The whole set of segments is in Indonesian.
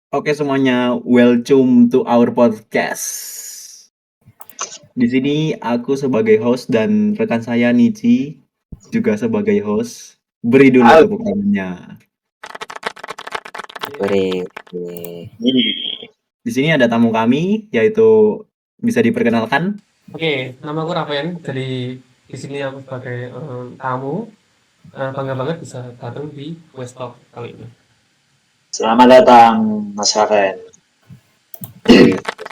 Oke semuanya, welcome to our podcast. Di sini aku sebagai host dan rekan saya Nici juga sebagai host. Beri dulu Halo. tepuk tangannya. Boleh. Di sini ada tamu kami, yaitu bisa diperkenalkan. Oke, nama aku Raven. Jadi di sini aku sebagai tamu. Bangga banget bisa datang di West Talk kali ini. Selamat datang, Mas Raven.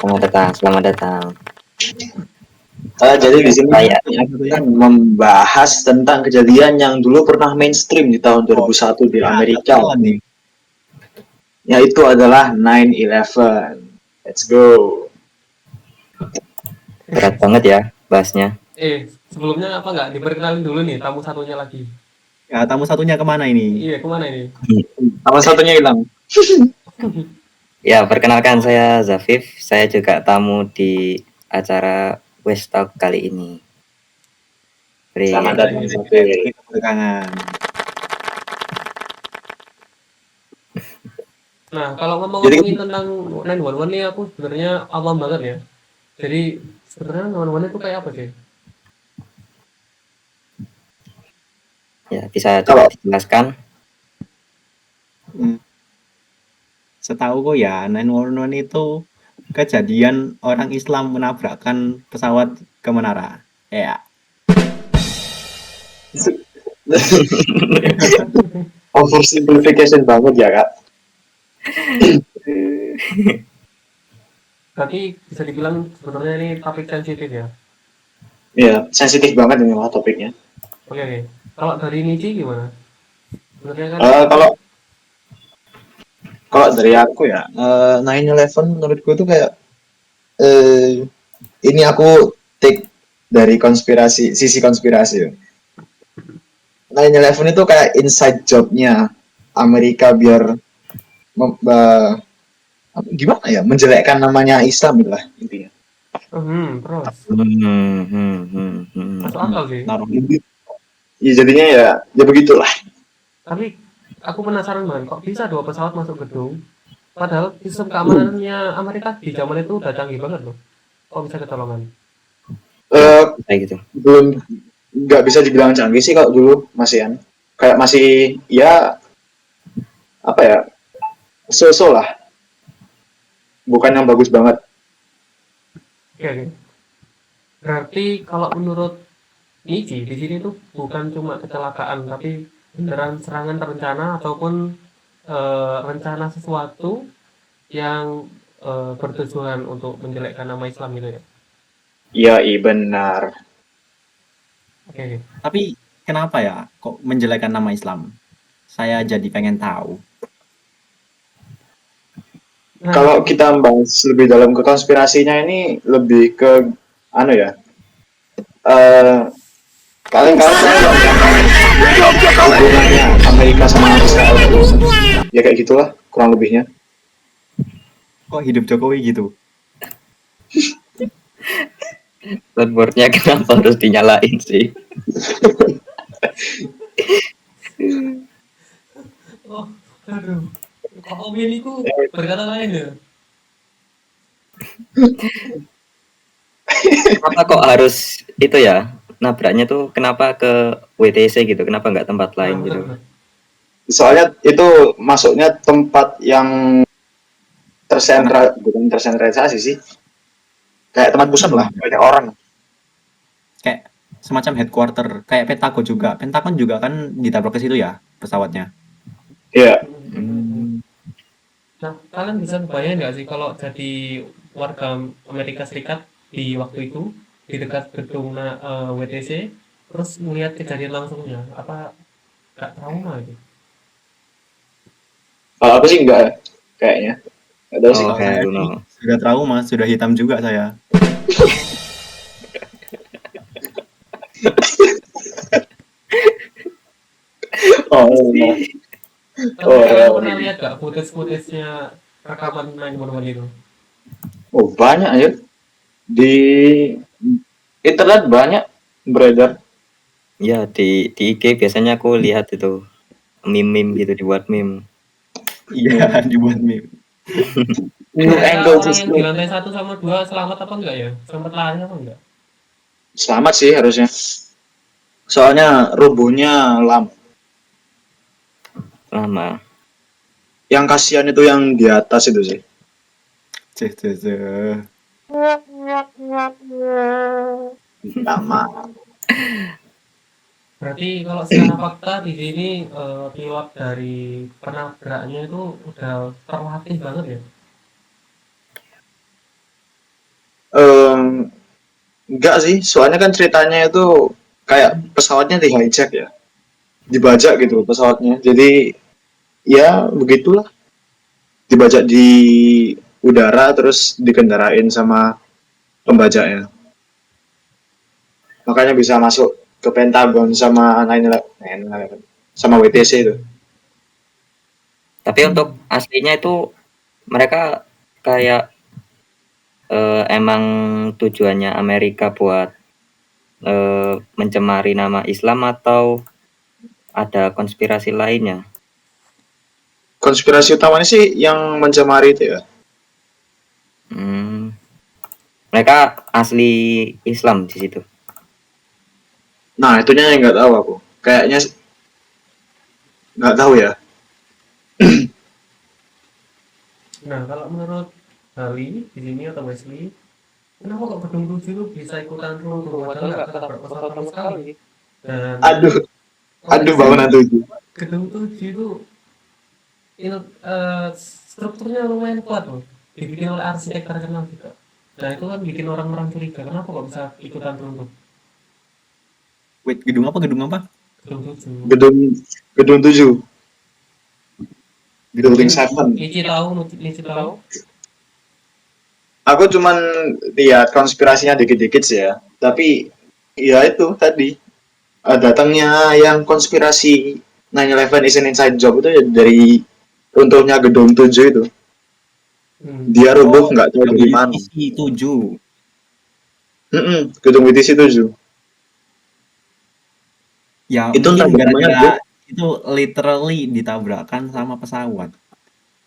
Selamat datang. Jadi di sini Saya akan membahas tentang kejadian yang dulu pernah mainstream di tahun 2001 di Amerika. Nih. Yaitu adalah 9/11. Let's go. berat banget ya bahasnya. Sebelumnya apa nggak diperkenalin dulu nih tamu satunya lagi? Ya, tamu satunya kemana ini? Iya, kemana ini? Tamu satunya hilang. Ya, perkenalkan saya Zafif. Saya juga tamu di acara West Talk kali ini. Selamat datang, Zafif. Nah, kalau ngomongin tentang 911 nih aku sebenarnya awam banget ya. Jadi sebenarnya 911 itu kayak apa sih? Ya, bisa coba dijelaskan. Setahu gue ya, 911 itu kejadian orang Islam menabrakkan pesawat ke menara. Ya. Oversimplification banget ya, Kak. Berarti bisa dibilang sebenarnya ini topik sensitif ya? Iya, sensitif banget ini topiknya. Oke. Kalau dari Nici gimana? Sebenarnya kan kalau dari aku ya, 9/11 menurutku tuh kayak ini aku take dari sisi konspirasi. 9/11 itu kayak inside jobnya Amerika biar gimana ya, menjelekkan namanya Islam gitu lah intinya. terus masuk akal sih. Ya jadinya ya begitulah. Tapi aku penasaran banget, kok bisa 2 pesawat masuk gedung? Padahal sistem keamanannya Amerika di zaman itu udah canggih banget loh. Kok bisa kecolongan? Kayak gitu. Belum, nggak bisa dibilang canggih sih kalau dulu masih kayak masih ya apa ya, so-so lah. Bukan yang bagus banget. Oke. Berarti kalau menurut Nici di sini tuh bukan cuma kecelakaan, tapi beneran serangan terencana ataupun rencana sesuatu yang bertujuan untuk menjelekkan nama Islam gitu ya? Iya benar. Oke. Tapi kenapa ya kok menjelekkan nama Islam? Saya jadi pengen tahu. Nah, kalau kita bahas lebih dalam ke konspirasinya ini lebih ke kalian hubungannya Amerika sama Israel ya kayak gitulah kurang lebihnya. Kok hidup Jokowi gitu? Soundboardnya kenapa harus dinyalain sih? Aduh. Pak Omin itu berkata lain ya? Kenapa kok harus itu ya? Nabraknya tuh kenapa ke WTC gitu? Kenapa nggak tempat lain gitu? Soalnya itu masuknya tempat yang bukan tersentralisasi sih. Kayak tempat pusat lah, banyak orang. Kayak semacam headquarter, kayak Pentagon juga kan ditabrak ke situ ya pesawatnya. Iya. Nah, kalian bisa bayangin nggak sih kalau jadi warga Amerika Serikat di waktu itu di dekat gedung WTC, terus melihat kejadian langsungnya, apa nggak trauma gitu? Kalau aku sih enggak, kayaknya. Nggak tahu sih. Saya sudah trauma, sudah hitam juga saya. Kalian pernah lihat gak footage-nya rekaman 911 itu? Oh banyak ya, di internet banyak beredar. Ya di IG biasanya aku lihat itu meme gitu, dibuat meme. Iya, dibuat meme. New Kira-kira angle orang yang di system. lantai 1 sama 2 selamat apa enggak ya? Sempat lari apa enggak? Selamat sih harusnya. Soalnya rubuhnya lama. Lama. Yang kasihan itu yang di atas itu sih. Ceh, ceh, ceh. Lama. Berarti kalau secara fakta di sini pilot dari penabraknya itu udah terlatih banget ya? Enggak sih, soalnya kan ceritanya itu kayak pesawatnya di hijack ya, dibajak gitu pesawatnya. Jadi ya begitulah, dibajak di udara terus dikendarain sama pembajaknya. Makanya bisa masuk ke Pentagon sama 9/11, sama WTC itu. Tapi untuk aslinya itu mereka kayak emang tujuannya Amerika buat mencemari nama Islam atau ada konspirasi lainnya? Konspirasi utamanya sih yang mencemari itu ya. Mereka asli Islam di situ. Nah, itunya yang nggak tahu aku. Kayaknya nggak tahu ya. Nah, kalau menurut Bali di sini atau Wesley, kenapa kok gedung 7 itu bisa ikutan runtuh? Padahal nggak ketabrak pesawat sama sekali. Dan Aduh, aduh kondisi bangunan tuh. gedung 7 itu strukturnya lumayan kuat loh. Dibikin oleh arsitek terkenal juga. Nah, itu kan bikin orang-orang curiga. Kenapa kok bisa ikutan runtuh? Wait, gedung apa? Gedung apa? Gedung 7. Gedung 7. Building 7. Lici tahu. Aku cuman lihat konspirasinya dikit-dikit sih ya. Tapi ya itu tadi datangnya yang konspirasi 9/11 is an inside job itu ya dari runtuhnya gedung 7 itu. Dia rubuh nggak tahu dari mana. WTC 7. Gedung WTC 7. Ya, Itu entah mungkin gimana, gara-gara Bro. itu literally ditabrakkan sama pesawat.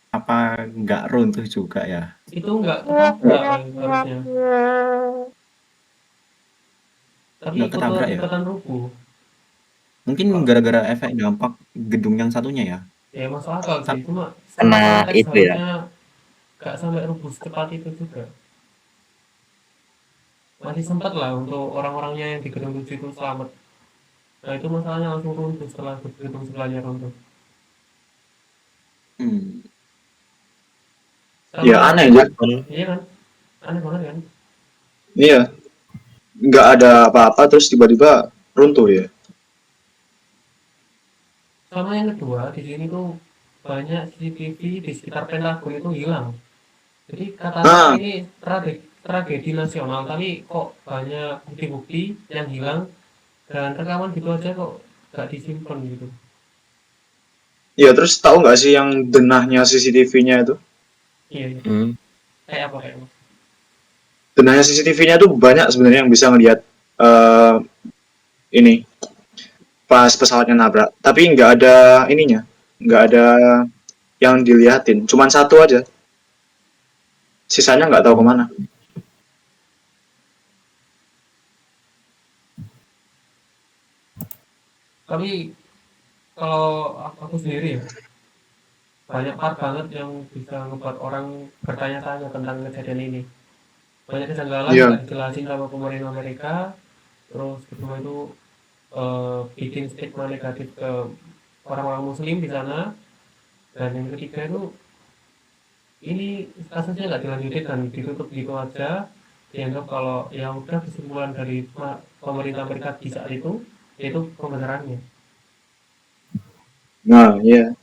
Apa nggak runtuh juga ya? Itu nggak ketabrak harusnya. Tapi Nggak ketabrak ya? ikutan rubuh. Mungkin gara-gara efek dampak gedung yang satunya ya. Ya masuk akal sih. Cuma Kena secara konteks itu ya. harusnya nggak sampai rubuh secepat itu juga. Masih sempat lah untuk orang-orangnya yang di gedung 7 itu selamat. Nah, itu masalahnya langsung runtuh setelah gedung sebelahnya runtuh. Ya aneh aja. Iya kan? Aneh banget kan? Iya. Nggak ada apa-apa terus tiba-tiba runtuh ya. Sama yang kedua, di sini tuh banyak CCTV di sekitar Pentagon itu hilang. Jadi katanya ini tragedi nasional, tapi kok banyak bukti-bukti yang hilang dan rekaman gitu aja kok gak disimpan gitu. Iya, terus tahu nggak sih yang denahnya CCTV-nya itu? Iya. Kayak apa kayak apa? Denahnya CCTV-nya itu banyak sebenarnya yang bisa ngelihat ini pas pesawatnya nabrak. Tapi nggak ada ininya, nggak ada yang dilihatin. Cuman satu aja. Sisanya nggak tahu kemana. Tapi kalau aku sendiri ya, banyak part banget yang bisa ngebuat orang bertanya-tanya tentang kejadian ini. Banyak kejanggalan nggak dijelasin sama pemerintah Amerika. Terus kedua itu bikin stigma negatif ke orang-orang Muslim di sana. Dan yang ketiga itu ini kasusnya nggak dilanjutin dan ditutup gitu aja. Dianggap kalau ya udah kesimpulan dari pemerintah Amerika di saat itu yaitu pembenarannya. Nah, iya.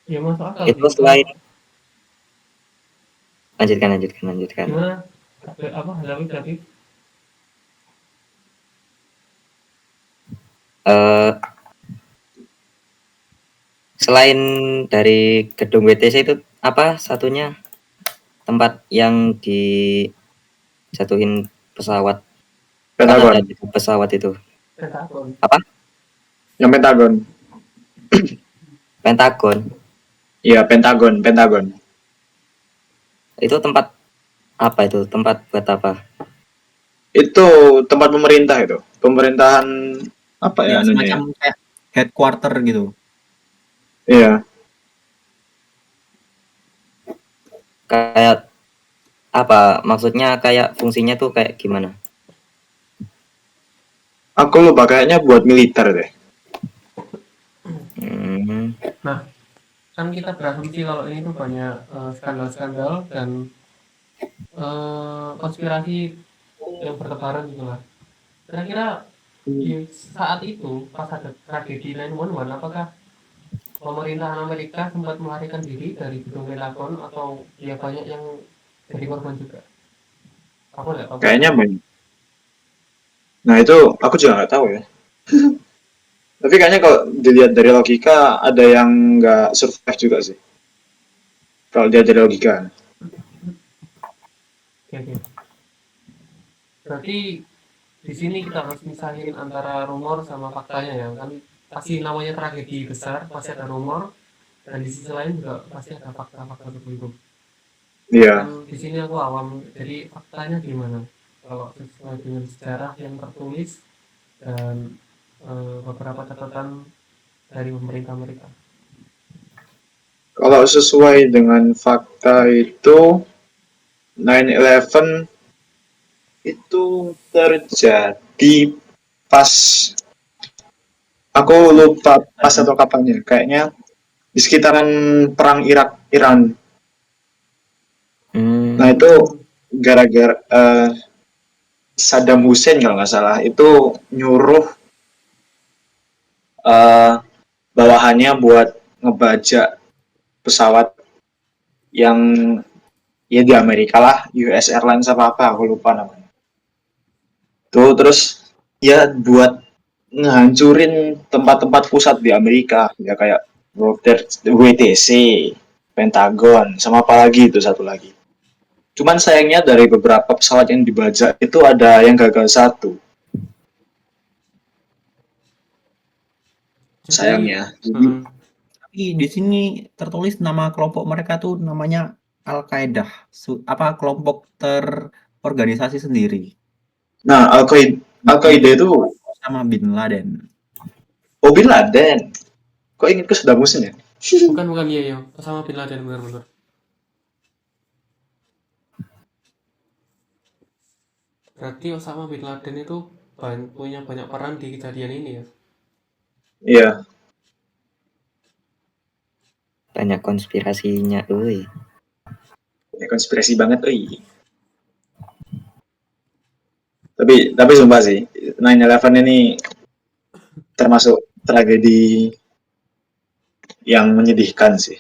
Ya masuk akal Itu sih. selain lanjutkan. Gimana? Apa Habib? Selain dari gedung WTC itu apa satunya tempat yang dijatuhin pesawat? Pentagon. Pesawat itu. Pentagon. Apa? Yang Pentagon. Pentagon. Iya, Pentagon. Itu tempat apa itu? Tempat buat apa? Itu tempat pemerintah itu. Pemerintahan apa ya Ya anunya semacam ya? kayak headquarter gitu. Iya. Kayak apa? Maksudnya kayak fungsinya tuh kayak gimana? Aku lupa kayaknya buat militer deh. Hmm, Nah, kan kita berasumsi kalau ini tuh banyak skandal-skandal dan konspirasi yang bertebaran gitu lah. Kira-kira di saat itu pas ada tragedi 911, apakah pemerintahan Amerika sempat melarikan diri dari gedung Pentagon atau ya banyak yang jadi korban juga? Aku nggak tahu Kayaknya pasti. banyak. Nah itu aku juga nggak tahu ya. Tapi kayaknya kalau dilihat dari logika ada yang nggak survive juga sih. Kalau dia dari logika. Oke, oke. Berarti di sini kita harus misahin antara rumor sama faktanya ya kan, pasti namanya tragedi besar pasti ada rumor dan di sisi lain juga pasti ada fakta-fakta tertentu. Kan Iya. di sini aku awam, jadi faktanya gimana kalau sesuai dengan sejarah yang tertulis dan beberapa catatan dari pemerintah Amerika. Kalau sesuai dengan fakta itu 9/11 itu terjadi pas aku lupa pas atau kapannya. Kayaknya di sekitaran perang Irak Iran. Nah hmm, itu gara-gara Saddam Hussein kalau nggak salah itu nyuruh eh, bawahannya buat ngebajak pesawat yang ya di Amerika lah, US Airlines apa apa aku lupa namanya. Tuh terus ya buat ngehancurin tempat-tempat pusat di Amerika ya kayak WTC, Pentagon, sama apa lagi itu satu lagi. Cuman sayangnya dari beberapa pesawat yang dibajak itu ada yang gagal satu. Jadi Sayangnya. Jadi mm, Tapi di sini tertulis nama kelompok mereka tuh namanya Al-Qaeda, apa kelompok terorganisasi sendiri. nah Al-Qaeda Dipimpin itu sama Bin Laden. oh Bin Laden. Kok ingat ke Saddam Hussein ya? bukan iya ya sama Bin Laden benar-benar. Berarti Osama Bin Laden itu punya banyak peran di kejadian ini ya. Iya, banyak konspirasinya, uy. ya konspirasi banget, tapi sumpah sih, 9/11 ini termasuk tragedi yang menyedihkan sih.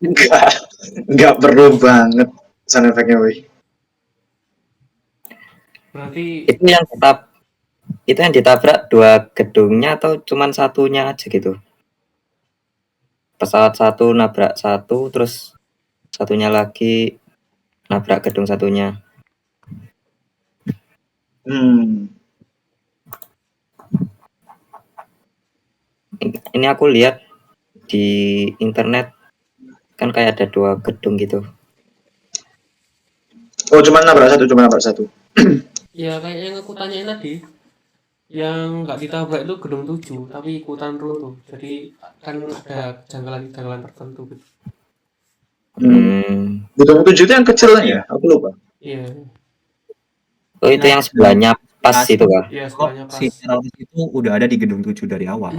Enggak, enggak perlu banget sound effect-nya, woi. Berarti Itu yang itu yang ditabrak dua gedungnya atau cuman satunya aja gitu? Pesawat satu nabrak satu, terus satunya lagi nabrak gedung satunya. Hmm, Ini aku lihat di internet kan kayak ada dua gedung gitu. oh cuma nabrak satu. ya kayak yang aku tanyain tadi, yang nggak ditabrak itu gedung 7 tapi ikutan runtuh. Jadi kan ada janggalan-janggalan tertentu gitu. Hmm. Gedung 7 itu yang kecilnya ya, aku lupa. Iya, Oh itu Ya, yang dan sebelahnya pas kasih itu kah? iya kok sebelahnya si pas. teroris itu udah ada di gedung 7 dari awal.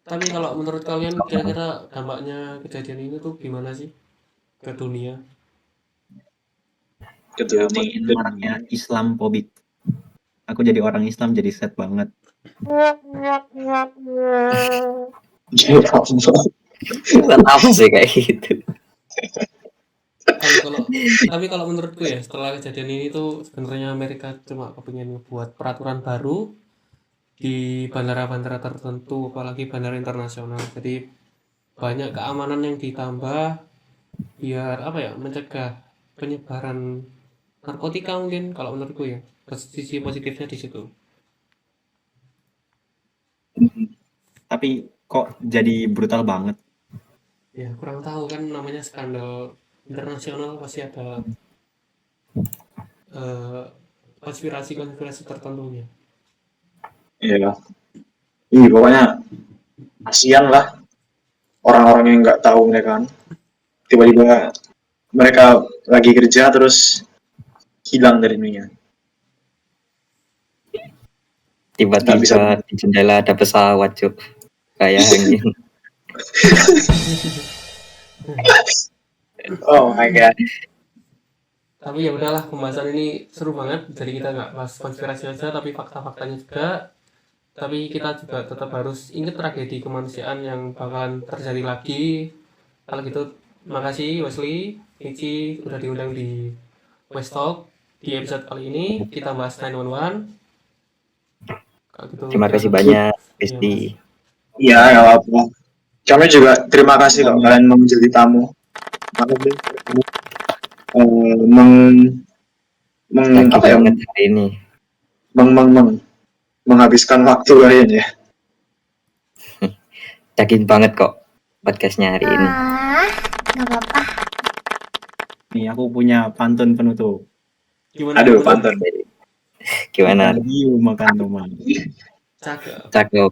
Tapi kalau menurut kalian kira-kira dampaknya kejadian ini tuh gimana sih ke dunia? Ya Gedung makin marak ya Islamphobik. Aku jadi orang Islam jadi sad banget. Buat apa sih kayak gitu? Tapi kalau tapi kalau menurutku ya setelah kejadian ini tuh sebenarnya Amerika cuma kepingin ngebuat peraturan baru di bandara-bandara tertentu, apalagi bandara internasional. Jadi banyak keamanan yang ditambah biar apa ya, mencegah penyebaran narkotika mungkin kalau menurutku ya. Sisi positifnya di situ. Tapi kok jadi brutal banget. Ya kurang tahu kan, namanya skandal internasional pasti ada konspirasi tertentunya. Iya. Iya, pokoknya kasihan lah orang-orang yang nggak tahu mereka kan. Tiba-tiba mereka lagi kerja terus hilang dari dunia. Nggak bisa. Tiba-tiba di jendela ada pesawat, Cuk. Kayak angin. Oh my god. Tapi ya udahlah, pembahasan ini seru banget. Jadi kita nggak bahas konspirasi aja, tapi fakta-faktanya juga. Tapi kita juga tetap harus ingat tragedi kemanusiaan yang bakalan terjadi lagi. Kalau gitu, makasih Wesley, Nici udah diundang di West Talk. Di episode kali ini kita bahas 911. Kalau gitu, Terima kita kasih tutup. banyak, Iya, Besti. Iya, nggak apa-apa. Kami juga terima kasih kok kalian mau menjadi tamu. Makasih kamu Lagi apa ya? banget hari ini. Menghabiskan waktu kalian ya. Yakin banget kok podcastnya hari ini. Nggak apa-apa. Nih aku punya pantun penutup. Gimana? Aduh, Gimana? pantun. Gimana? Makan hiu, makan teman. Cakep. Cakep.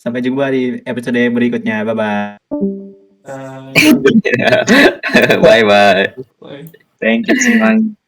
Sampai jumpa di episode berikutnya. Bye-bye. Uh, Bye-bye. bye. Thank you, Simang.